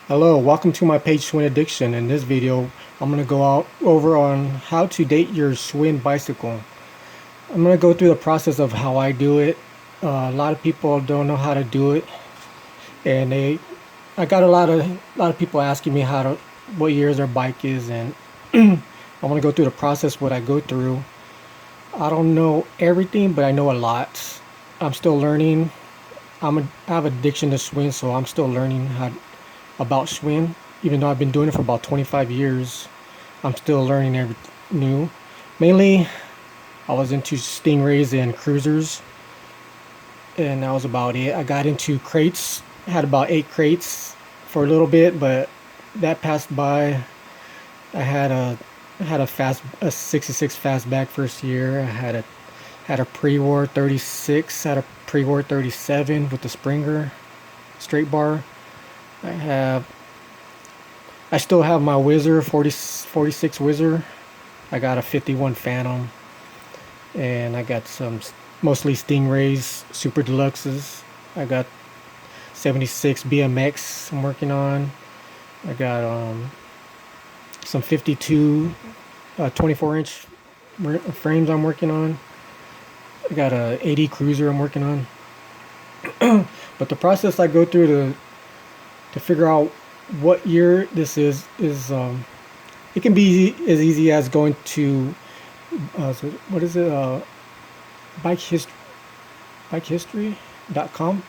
Hello, welcome to my page Schwinn Addiction. In this video, I'm going to go over on how to date your Schwinn bicycle. I'm going to go through the process of how I do it. A lot of people don't know how to do it, and I got a lot of people asking me what years their bike is, and I want to go through the process what I go through. I don't know everything, but I know a lot. I'm still learning. I have addiction to Schwinn, so I'm still learning about Schwinn. Even though I've been doing it for about 25 years, I'm still learning everything new. Mainly, I was into Stingrays and cruisers, and that was about it. I got into crates, had about 8 crates for a little bit, but that passed by. I had a 66 fastback first year. I had a pre-war 36, had a pre-war 37 with the Springer straight bar. I have I still have my Whizzer 46 Whizzer. I got a 51 Phantom, and I got some mostly Stingrays Super Deluxes. I got 76 BMX I'm working on. I got some 52 24-inch frames I'm working on. I got a 80 Cruiser I'm working on. But the process I go through to figure out what year this is it can be as easy as going to what is it, bike history bikehistory.com,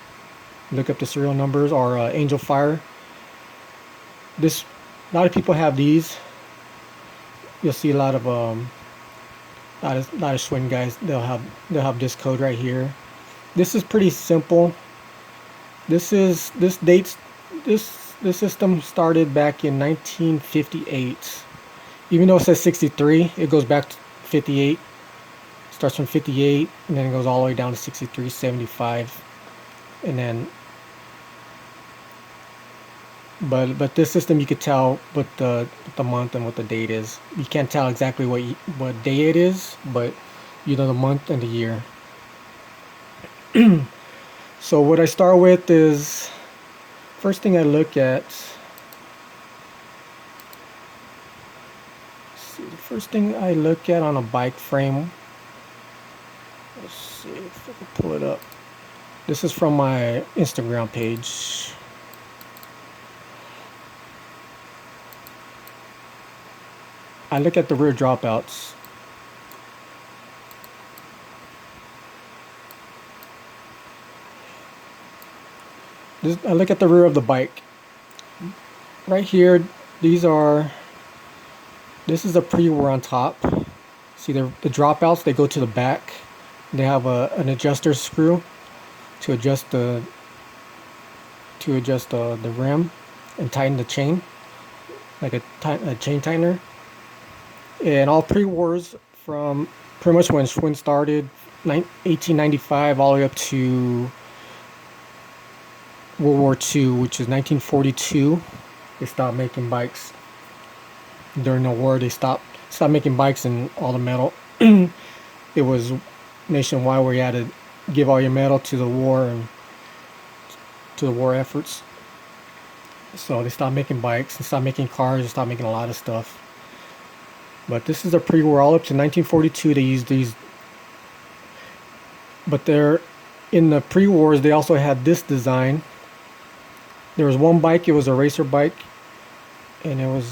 look up the serial numbers, or Angel Fire. This A lot of people have these. You'll see a lot of Schwinn guys, they'll have this code right here. This is pretty simple. This dates this system started back in 1958. Even though it says 63, it goes back to 58. Starts from 58, and then it goes all the way down to 63, 75, and then. But this system, you could tell what the month and what the date is. You can't tell exactly what day it is, but you know the month and the year. So what I start with is, first thing I look at. See, the first thing I look at on a bike frame. Let's see if I can pull it up. This is from my Instagram page. I look at the rear dropouts. I look at the rear of the bike. Right here, this is a pre-war on top. See the dropouts, they go to the back. They have an adjuster screw to adjust the rim and tighten the chain, like a chain tightener. And all pre-wars, from pretty much when Schwinn started, 1895, all the way up to World War II, which is 1942. They stopped making bikes. During the war, they stopped making bikes and all the metal. It was nationwide where you had to give all your metal to the war and to the war efforts. So they stopped making bikes and stopped making cars and stopped making a lot of stuff. But this is a pre-war all up to 1942. They used these, but they're in the pre-wars. They also had this design. There was one bike. It was a racer bike, and it was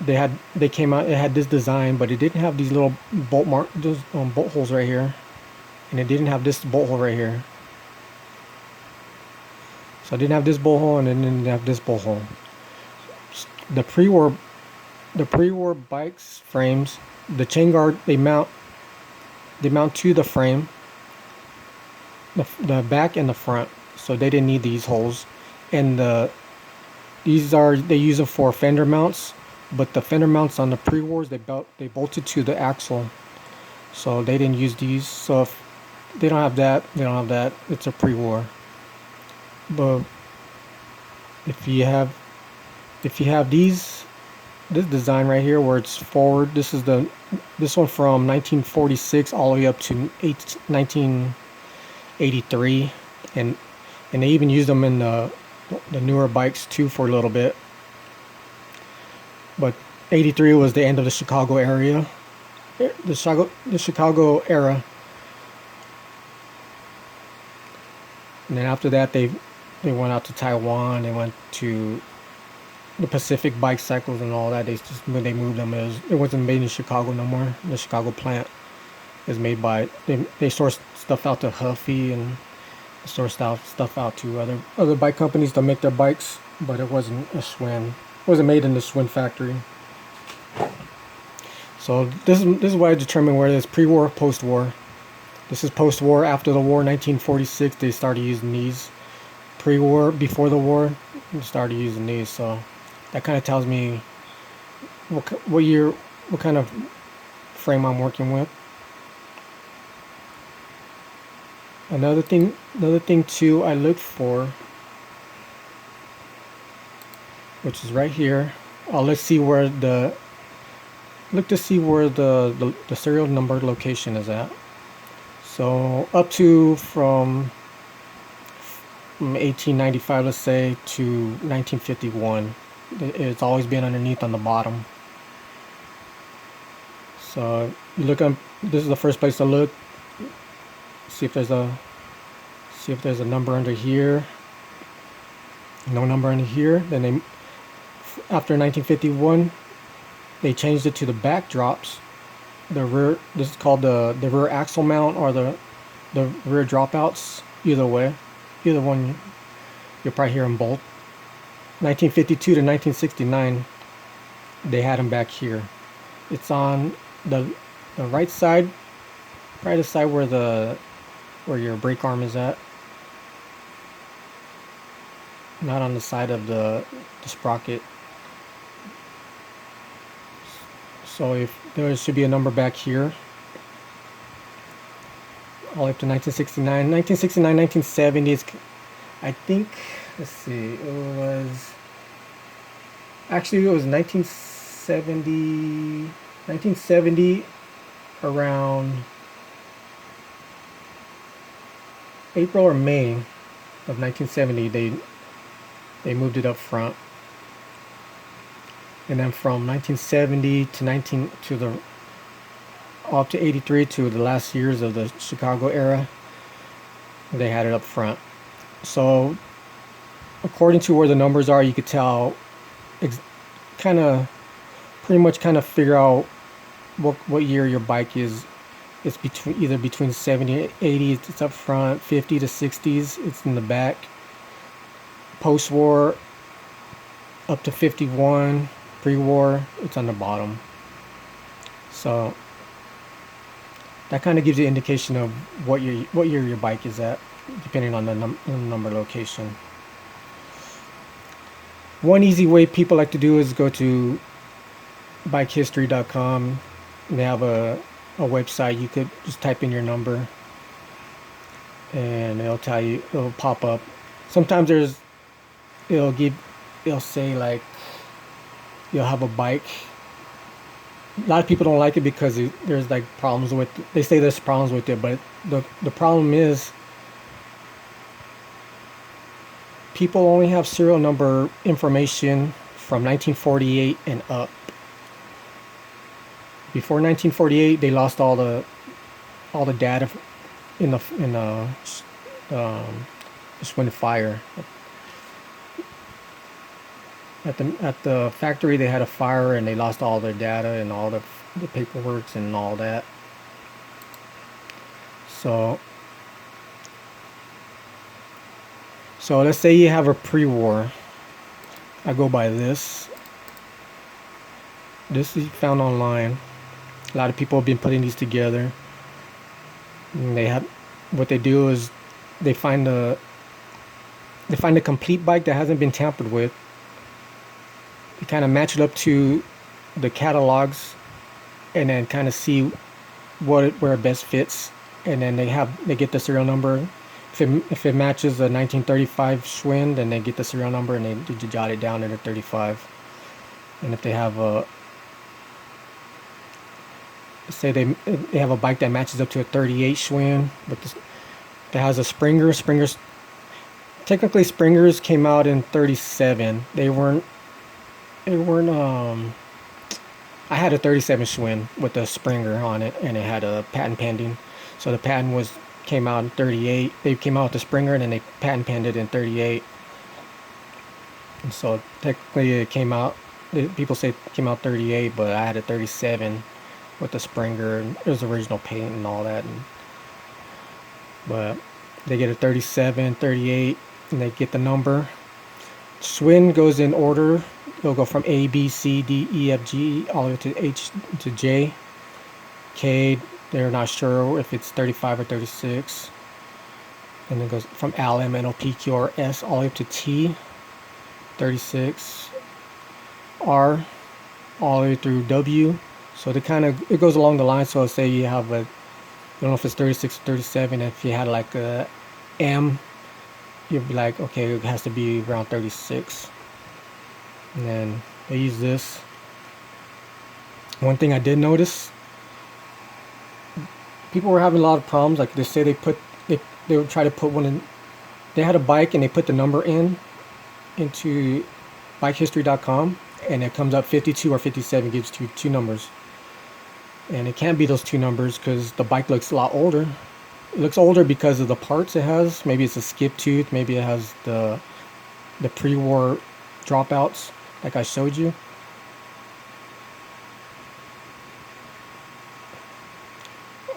they came out. It had this design, but it didn't have these little those bolt holes right here, and it didn't have this bolt hole right here. So it didn't have this bolt hole, and it didn't have this bolt hole. The pre-war bikes frames, the chain guard, they mount to the frame, the back and the front. So they didn't need these holes, and they use them for fender mounts. But the fender mounts on the pre-wars, they bolted to the axle, so they didn't use these. So if they don't have that, it's a pre-war. But if you have this design right here where it's forward, this one from 1946 all the way up to 1983, and they even used them in the the newer bikes too for a little bit. But 83 was the end of the Chicago area. The Chicago era. And then after that they went out to Taiwan, they went to the Pacific Bike Cycles and all that. When they moved them, it wasn't made in Chicago no more. The Chicago plant is made by they source stuff out to Huffy and sourced stuff out to other bike companies to make their bikes, but it wasn't a Schwinn. It wasn't made in the Schwinn factory. So this is why I determined whether it's pre-war, post-war. This is post-war. After the war, 1946, they started using these. Pre-war, before the war, they started using these. So that kind of tells me what year, what kind of frame I'm working with. Another thing too I look for, which is right here. Let's see where the serial number location is at. So up to from 1895, let's say, to 1951, it's always been underneath on the bottom. So you look up. This is the first place to look. See if there's a number under here. No number under here. Then after 1951, they changed it to the backdrops. The rear. This is called the rear axle mount or the rear dropouts. Either way, either one, you'll probably hear them both. 1952 to 1969, they had them back here. It's on the right side, right side where your brake arm is at. Not on the side of the sprocket. So if there should be a number back here, all the way up to 1969, 1970s. I think. Let's see. It was 1970 around April or May of 1970. They moved it up front. And then from 1970 to up to 83 to the last years of the Chicago era, they had it up front. So according to where the numbers are, you could tell, pretty much figure out what year your bike is. It's between 70 and 80, it's up front. 50 to 60s, it's in the back. Post-war, up to 51. Pre-war, it's on the bottom. So that kind of gives you an indication of what year your bike is at, depending on the number location. One easy way people like to do is go to bikehistory.com. They have a website. You could just type in your number and it'll pop up. Sometimes it'll say like you'll have a bike. A lot of people don't like it because there's like problems with it. They say there's problems with it, but the problem is people only have serial number information from 1948 and up. Before 1948, they lost all the data in the Schwinn fire. At the factory, they had a fire and they lost all their data and all the paperwork and all that. So let's say you have a pre-war. I go by this. This is found online. A lot of people have been putting these together. And what they do is they find a complete bike that hasn't been tampered with. They kind of match it up to the catalogs, and then kind of see where it best fits, and then they get the serial number. If it matches the 1935 Schwinn, then they get the serial number and they jot it down in a 35. And if they have say they have a bike that matches up to a 38 Schwinn, that has a Springer's technically Springers came out in 37. They weren't I had a 37 Schwinn with a Springer on it, and it had a patent pending. So the patent came out in 38. They came out with the Springer, and then they patent pended in 38. And so technically it came out, people say it came out 38, but I had a 37 with the Springer, and it was original paint and all that. But they get a 37, 38, and they get the number. Schwinn goes in order. It'll go from A, B, C, D, E, F, G, all the way to H to J. K, they're not sure if it's 35 or 36. And then it goes from L, M, N, O, P, Q, R, S, all the way up to T, 36. R, all the way through W. So it goes along the line. So say you have I don't know if it's 36 or 37. If you had like a M, you'd be like, okay, it has to be around 36. And then they use this. One thing I did notice, people were having a lot of problems. Like they say they would try to put one in. They had a bike and they put the number into bikehistory.com, and it comes up 52 or 57, gives two numbers. And it can't be those two numbers because the bike looks a lot older. It looks older because of the parts it has. Maybe it's a skip tooth. Maybe it has the pre-war dropouts like I showed you.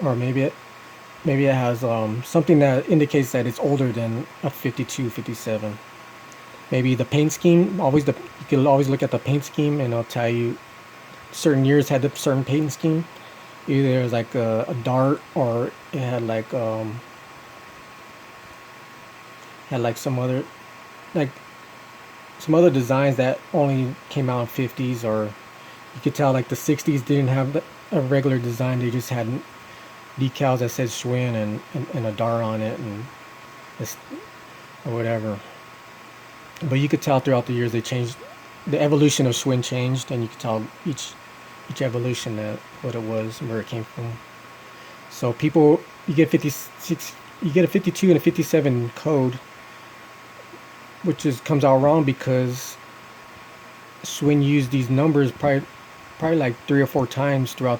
Or maybe it has something that indicates that it's older than a 52, 57. Maybe the paint scheme. You can always look at the paint scheme, and it'll tell you certain years had a certain paint scheme. Either it was like a dart, or it had like some other designs that only came out in 50s, or you could tell like the 60s didn't have a regular design. They just had decals that said Schwinn and a dart on it, and or whatever. But you could tell throughout the years they changed. The evolution of Schwinn changed, and you could tell each evolution what it was and where it came from. So you get 56, you get a 52 and a 57 code, which comes out wrong because Schwinn used these numbers probably like 3 or 4 times throughout,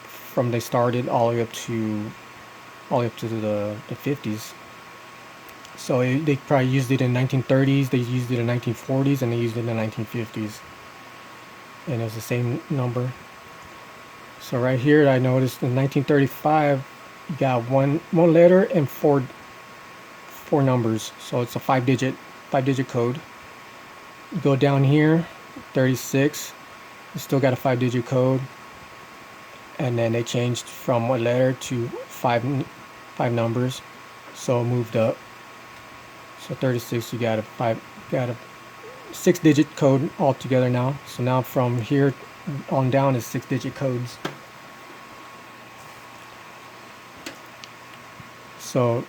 from they started all the way up to the 50s. So they probably used it in 1930s, they used it in 1940s, and they used it in the 1950s. And it was the same number. So right here I noticed in 1935 you got one letter and four numbers. So it's a 5-digit code. You go down here, 36, you still got a 5-digit code. And then they changed from 1 letter to 5 numbers. So it moved up. So 36, you got a 6-digit code altogether now. So now from here on down is 6-digit codes. So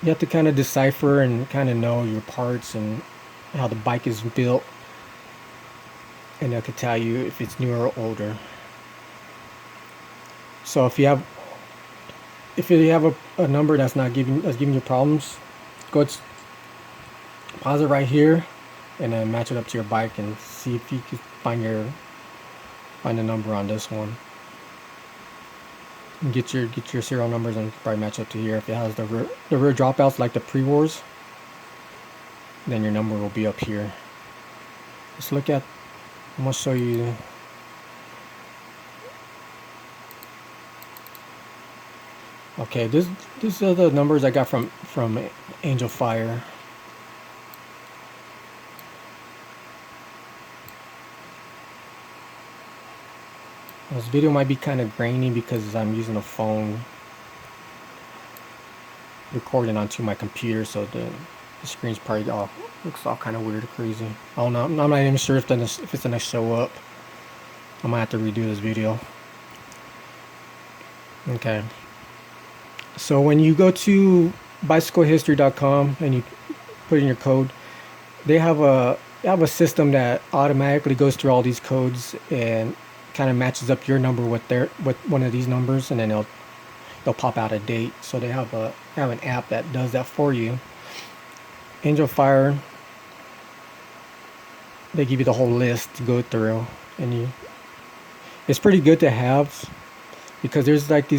you have to kind of decipher and kind of know your parts and how the bike is built, and that could tell you if it's newer or older. So if you have a number that's giving you problems, pause it right here and then match it up to your bike and see if you can find the number on this one. And get your serial numbers and probably match up to here. If it has the rear dropouts like the pre-wars, then your number will be up here. I'm gonna show you. Okay, these are the numbers I got from Angel Fire. This video might be kind of grainy because I'm using a phone recording onto my computer, so the screen's probably looks all kind of weird or crazy. I don't know. I'm not even sure if it's gonna show up. I might have to redo this video. Okay. So when you go to bicyclehistory.com and you put in your code, they have a system that automatically goes through all these codes and kind of matches up your number with one of these numbers, and then they'll pop out a date. So they have an app that does that for you. Angel Fire, they give you the whole list to go through, and it's pretty good to have, because there's like they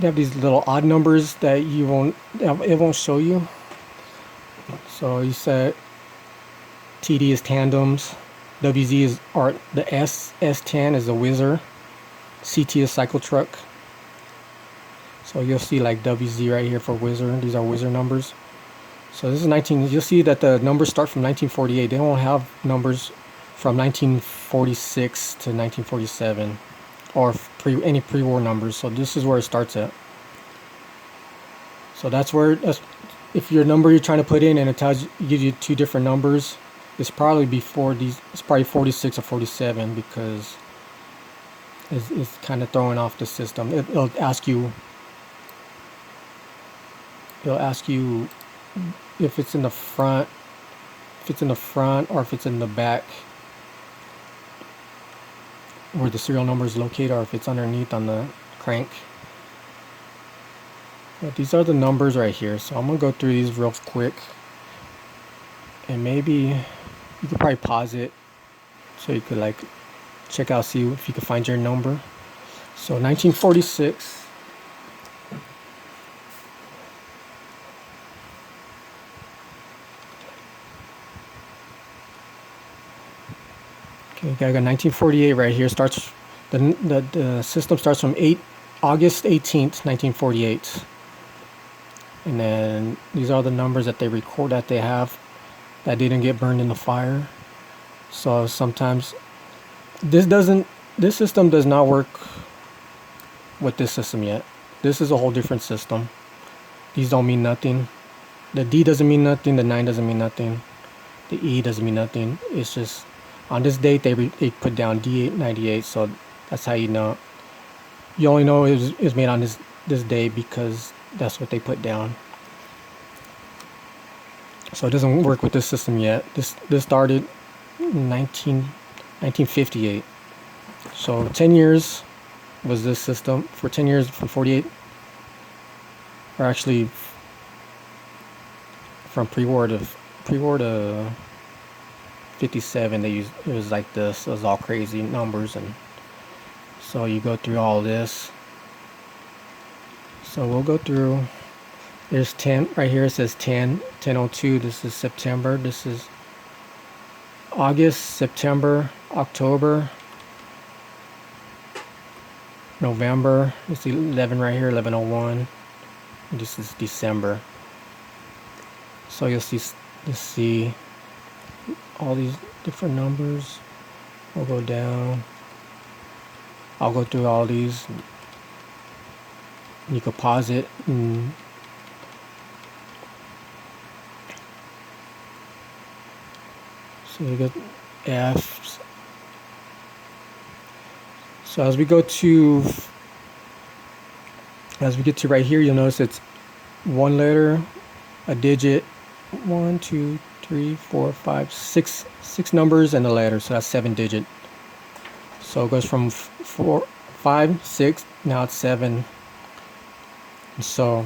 have these little odd numbers that it won't show you. So you said TD is tandems, WZ is art, the S10 is a whizzer, CT is cycle truck. So you'll see like WZ right here for whizzer. These are whizzer numbers. So this is you'll see that the numbers start from 1948. They don't have numbers from 1946 to 1947 or any pre-war numbers. So this is where it starts at. So if your number you're trying to put in and it gives you two different numbers, it's probably before these. It's probably 46 or 47, because it's kind of throwing off the system. It'll ask you if it's in the front, or if it's in the back where the serial number is located, or if it's underneath on the crank. But these are the numbers right here, so I'm gonna go through these real quick, and maybe you could probably pause it so you could like check out, see if you can find your number. So 1946. Okay, I got 1948 right here. Starts the system starts from August 18th, 1948, and then these are the numbers that they record that they have that didn't get burned in the fire. So sometimes this system does not work with this system yet. This is a whole different system. These don't mean nothing. The D doesn't mean nothing. The 9 doesn't mean nothing. The E doesn't mean nothing. It's just on this date they put down D898, so that's how you know. You only know it was made on this day because that's what they put down. So it doesn't work with this system yet. This started in 1958. So 10 years was this system. For 10 years, from 48, or actually from pre-war to 57, it was like this. It was all crazy numbers, and so you go through all this. So we'll go through. There's 10 right here. It says 10/02. This is September. This is August, September, October, November. It's 11 right here. 11/01. This is December. So you'll see all these different numbers. We'll go down. I'll go through all these. You can pause it. So you got F's. So as we get to right here, you'll notice it's one letter, a digit, 1, 2, 3, 4, 5, 6 numbers and a letter. So that's 7-digit. So it goes from 4, 5, 6. Now it's 7. And so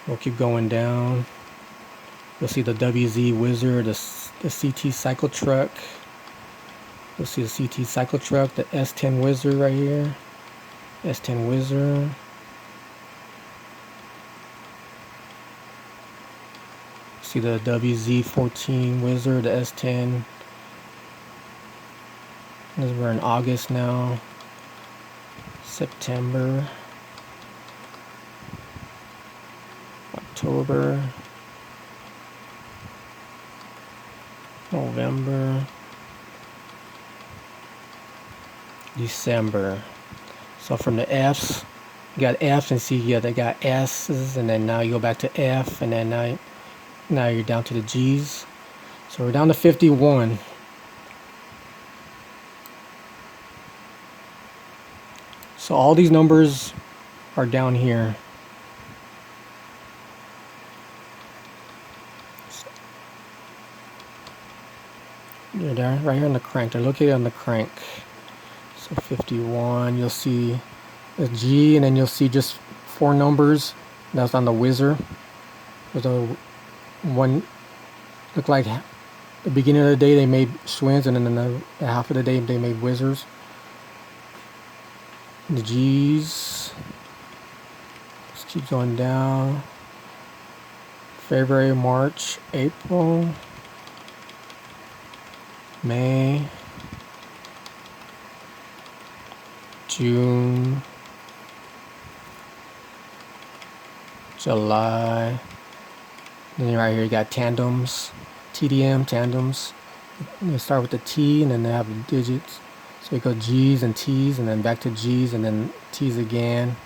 we'll keep going down. You'll see the WZ Whizzer, the CT Cycle Truck. You'll see the CT Cycle Truck, the S10 Whizzer right here. S10 Whizzer. See the WZ14 Whizzer, the S10. We're in August now. September. October. November. December. So from the F's, you got F's, and see, yeah, they got S's, and then now you go back to F, and then now you're down to the G's. So we're down to 51. So all these numbers are down here. They're there, right here on the crank. They're located on the crank. So 51, you'll see a G, and then you'll see just 4 numbers. That's on the whizzer. There's a one, look like the beginning of the day they made Schwinns, and then the half of the day they made whizzers. The G's. Just keep going down. February, March, April, May, June, July. Then right here you got tandems, TDM, tandems. They start with the T and then they have the digits. So you go G's and T's and then back to G's and then T's again.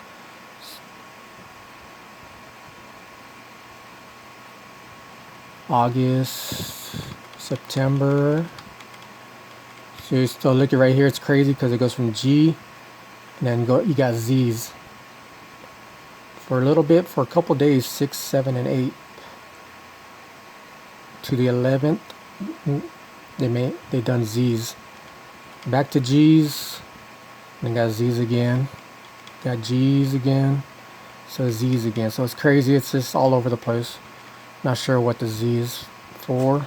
August, September. So you still look at right here, it's crazy because it goes from G and then you got Z's. For a little bit, for a couple days, 6, 7, and 8. To the 11th, they done Z's. Back to G's, and got Z's again. Got G's again, so Z's again. So it's crazy. It's just all over the place. Not sure what the Z is for.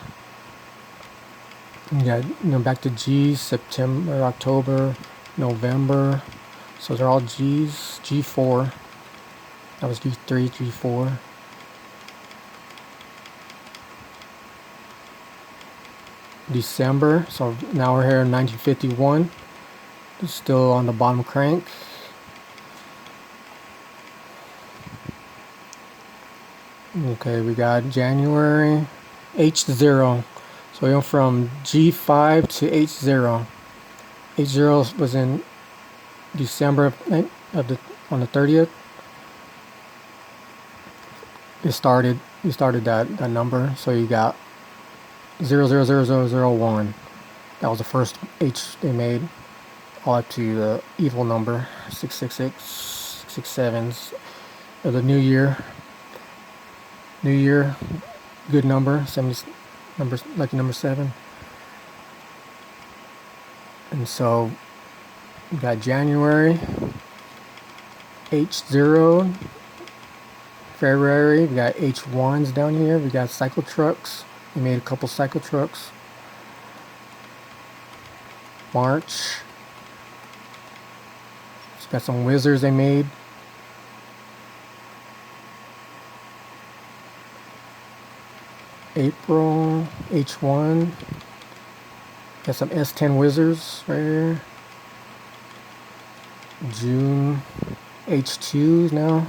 You got back to G's, September, October, November. So they're all G's. G4. That was G3, G4. December, so now we're here in 1951. It's still on the bottom crank. Okay, we got January, H0. So we went from G5 to H0. H0 was in December on the 30th. You started that number, so you got 000001. That was the first H they made, all up to the evil number 666, 667s of the new year. New year, good number, 70 numbers, lucky number 7. And so we got January, H0. February, we got H1s down here. We got cycle trucks. We made a couple cycle trucks. March. Just got some whizzers they made. April, H1. Got some S10 whizzers right here. June, H2s now.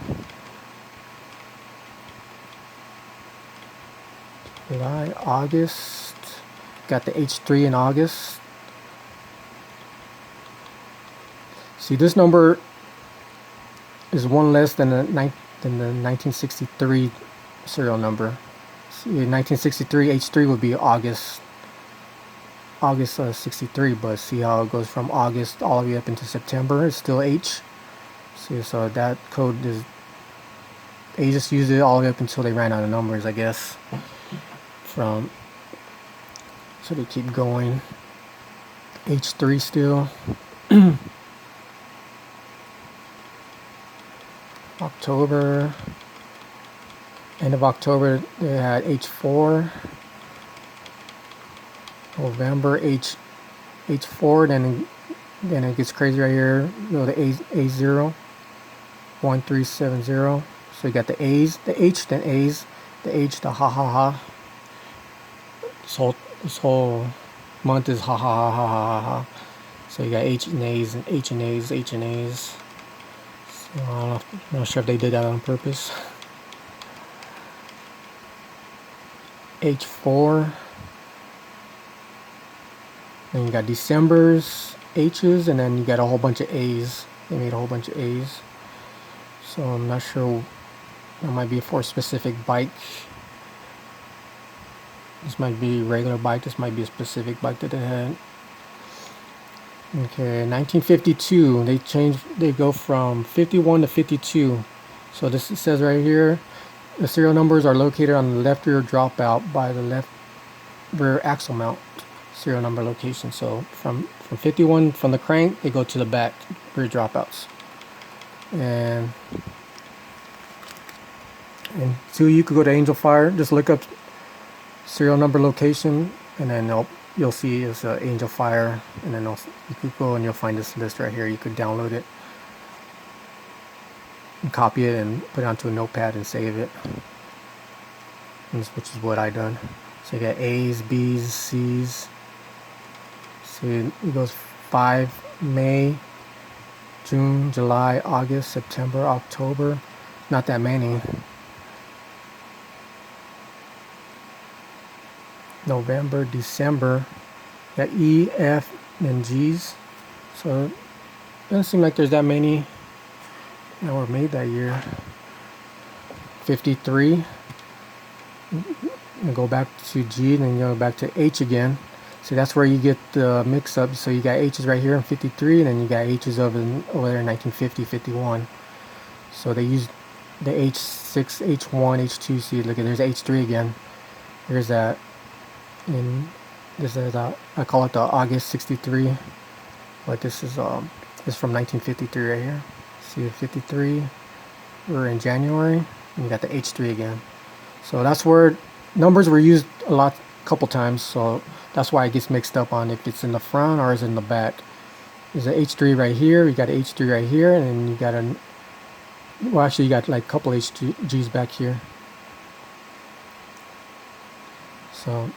July, August, got the H3 in August. See, this number is one less than the 1963 serial number. See, 1963 H3 would be August 63, but see how it goes from August all the way up into September. It's still H. See, so that code is, they just used it all the way up until they ran out of numbers, I guess. So they keep going. H3 still. October, end of October they had H4. November H4, then it gets crazy right here. You know, the A0, 1370. So you got the A's, the H, then A's, the H, the ha ha ha. This whole month is ha ha ha ha ha ha. So you got H and A's and H and A's, H and A's. So I'm not sure if they did that on purpose. H4. Then you got December's H's, and then you got a whole bunch of A's. They made a whole bunch of A's. So I'm not sure. That might be for a specific bike. This might be a regular bike. This might be a specific bike that they had. Okay, 1952. They go from 51 to 52. So this, it says right here, the serial numbers are located on the left rear dropout by the left rear axle mount serial number location. So from 51 from the crank, they go to the back rear dropouts. And two, you could go to Angel Fire, just look up serial number location, and then you'll see it's Angel Fire, and then you could go and you'll find this list right here. You could download it and copy it and put it onto a notepad and save it, which is what I done. So you got A's, B's, C's. So it goes 5 May, June, July, August, September, October. Not that many. November, December. Got E, F, and G's. So it doesn't seem like there's that many that were made that year. 53. And go back to G, and then you go back to H again. So that's where you get the mix-up. So you got H's right here in 53, and then you got H's over there in 1950, 51. So they used the H6, H1, H2. See, look at there's H3 again. There's that. And this is I call it the August 63, but this is from 1953 right here. See the 53. We're in January, and you got the H3 again. So that's where numbers were used a couple times. So that's why it gets mixed up on if it's in the front or is in the back. There's an H3 right here. You got an H3 right here, and then you got well, actually you got like a couple HGs back here. So,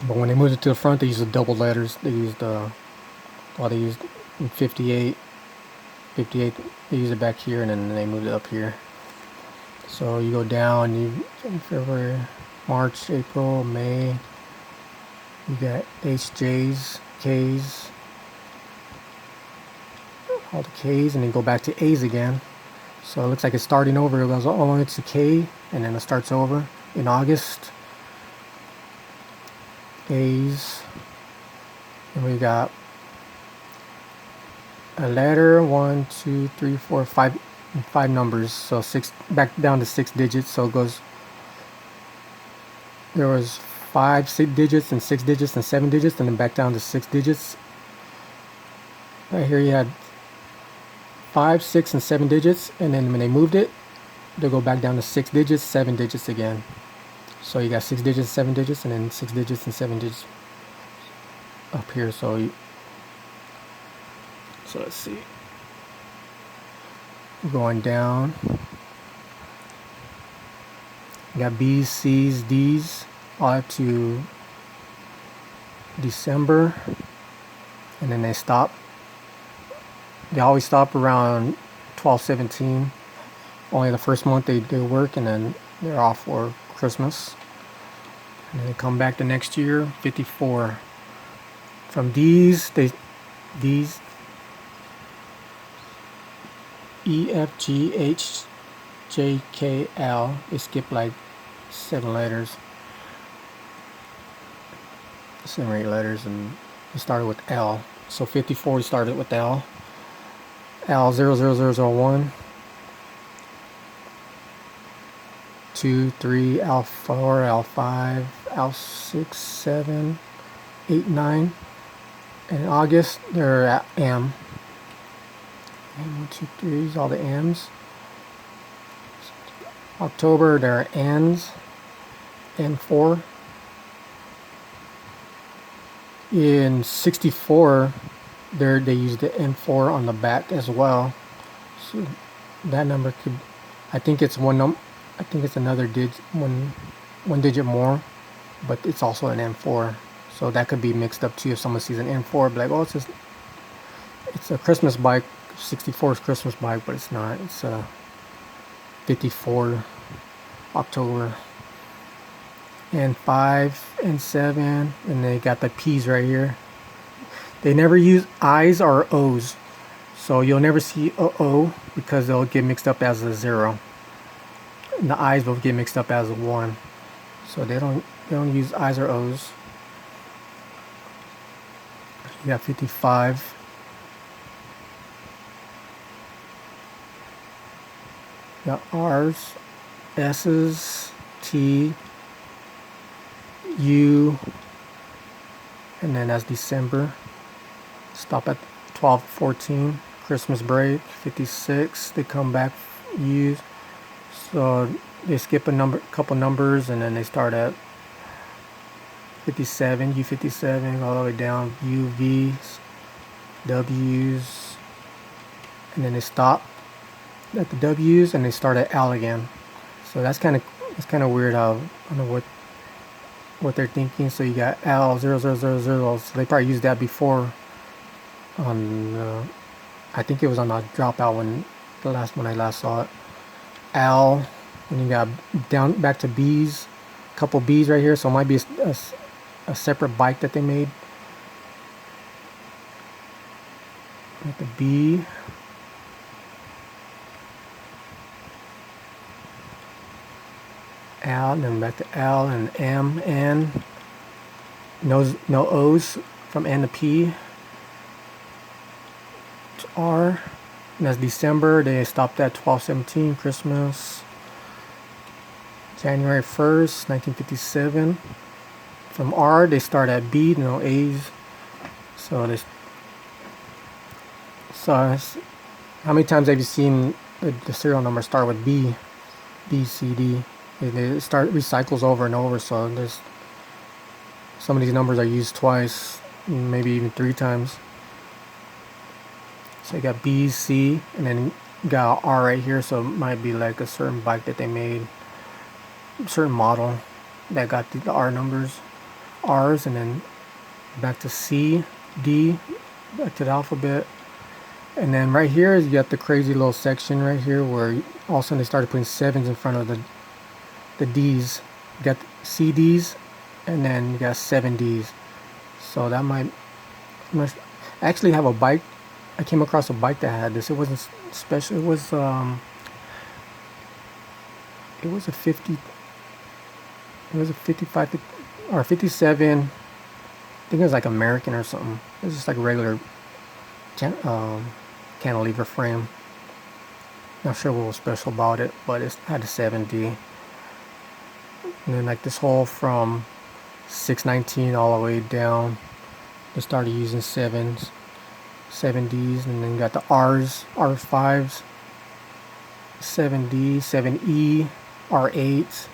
but when they moved it to the front, they used the double letters. They used they used in 58, they used it back here, and then they moved it up here. So you go down, February, March, April, May. You got HJs, Ks, all the Ks, and then go back to A's again. So it looks like it's starting over. It goes all the way to K, and then it starts over in August. A's, and we got a letter, 1, 2, 3, 4, 5, 5 numbers. So 6, back down to 6 digits. So it goes. There was 5 digits and 6 digits and 7 digits, and then back down to 6 digits. Right here you had 5, 6, and 7 digits, and then when they moved it, they go back down to 6 digits, 7 digits again. So you got 6 digits, 7 digits, and then 6 digits and 7 digits up here. So let's see. Going down. You got B's, C's, D's, all up to December, and then they stop. They always stop around 12/17. Only the first month they work, and then they're off for Christmas. And then they come back the next year, 54. From these E, F, G, H, J, K, L. They skip like 7 letters. 7 or 8 letters, and they started with L. So 54 started with L. L 00001. 2, 3, L4, L5, L6, 7, 8, 9. And in August, they're at M. And 1, 2, 3 is all the M's. October, they're N's. N4. In 64, they use the N4 on the back as well. So that number could, I think it's I think it's another digit, one digit more, but it's also an N4. So that could be mixed up too. If someone sees an N4, be like, oh, it's a Christmas bike. 64 is Christmas bike, but it's not. It's a 54 October. And 5 and 7, and they got the P's right here. They never use I's or O's, so you'll never see a O because they'll get mixed up as a 0. And the I's will get mixed up as a 1, so they don't use I's or O's. You got 55. You got R's, S's, T, U, and then that's December. Stop at 12/14, Christmas break. 56, they come back use. So they skip a couple numbers, and then they start at 57, U57, all the way down, UVs, W's, and then they stop at the W's and they start at L again. So that's kind of weird. How I don't know what they're thinking. So you got L 0000. So they probably used that before on I think it was on the dropout when the last one I last saw it. L, and you got down back to B's, a couple B's right here. So it might be a separate bike that they made. At the B, L, and then back to L and M, N. No O's from N to P. To R, and that's December. They stopped at 12/17, Christmas. January 1st, 1957. From R, they start at B, no A's. So how many times have you seen the serial number start with B, B, C, D? It recycles over and over, so there's some of these numbers are used twice, maybe even 3 times. So you got B, C, and then you got R right here, so it might be like a certain bike that they made, a certain model that got the R numbers, R's, and then back to C, D, back to the alphabet. And then right here is you got the crazy little section right here where all of a sudden they started putting 7s in front of the D's. You got CDs, and then you got 7Ds. So that must actually have a bike. I came across a bike that had this. It wasn't special. It was a 55 or 57. I think it was like American or something. It was just like a regular cantilever frame. Not sure what was special about it, but it had a 7D. And then like this whole from 619 all the way down, they started using 7Ds, and then you got the R's, R5s, 7D, 7E, R8s,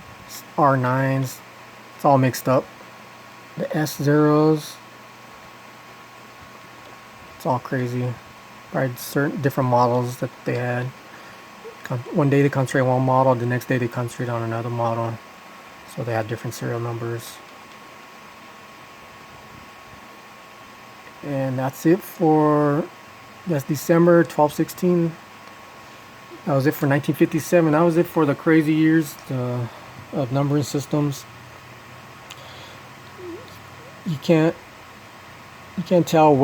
R9s. It's all mixed up. The S0s, it's all crazy. Probably certain different models that they had. One day they concentrate on one model, the next day they concentrate on another model. So they had different serial numbers. And that's it that's December 12/16. That was it for 1957. That was it for the crazy years of numbering systems. You can't tell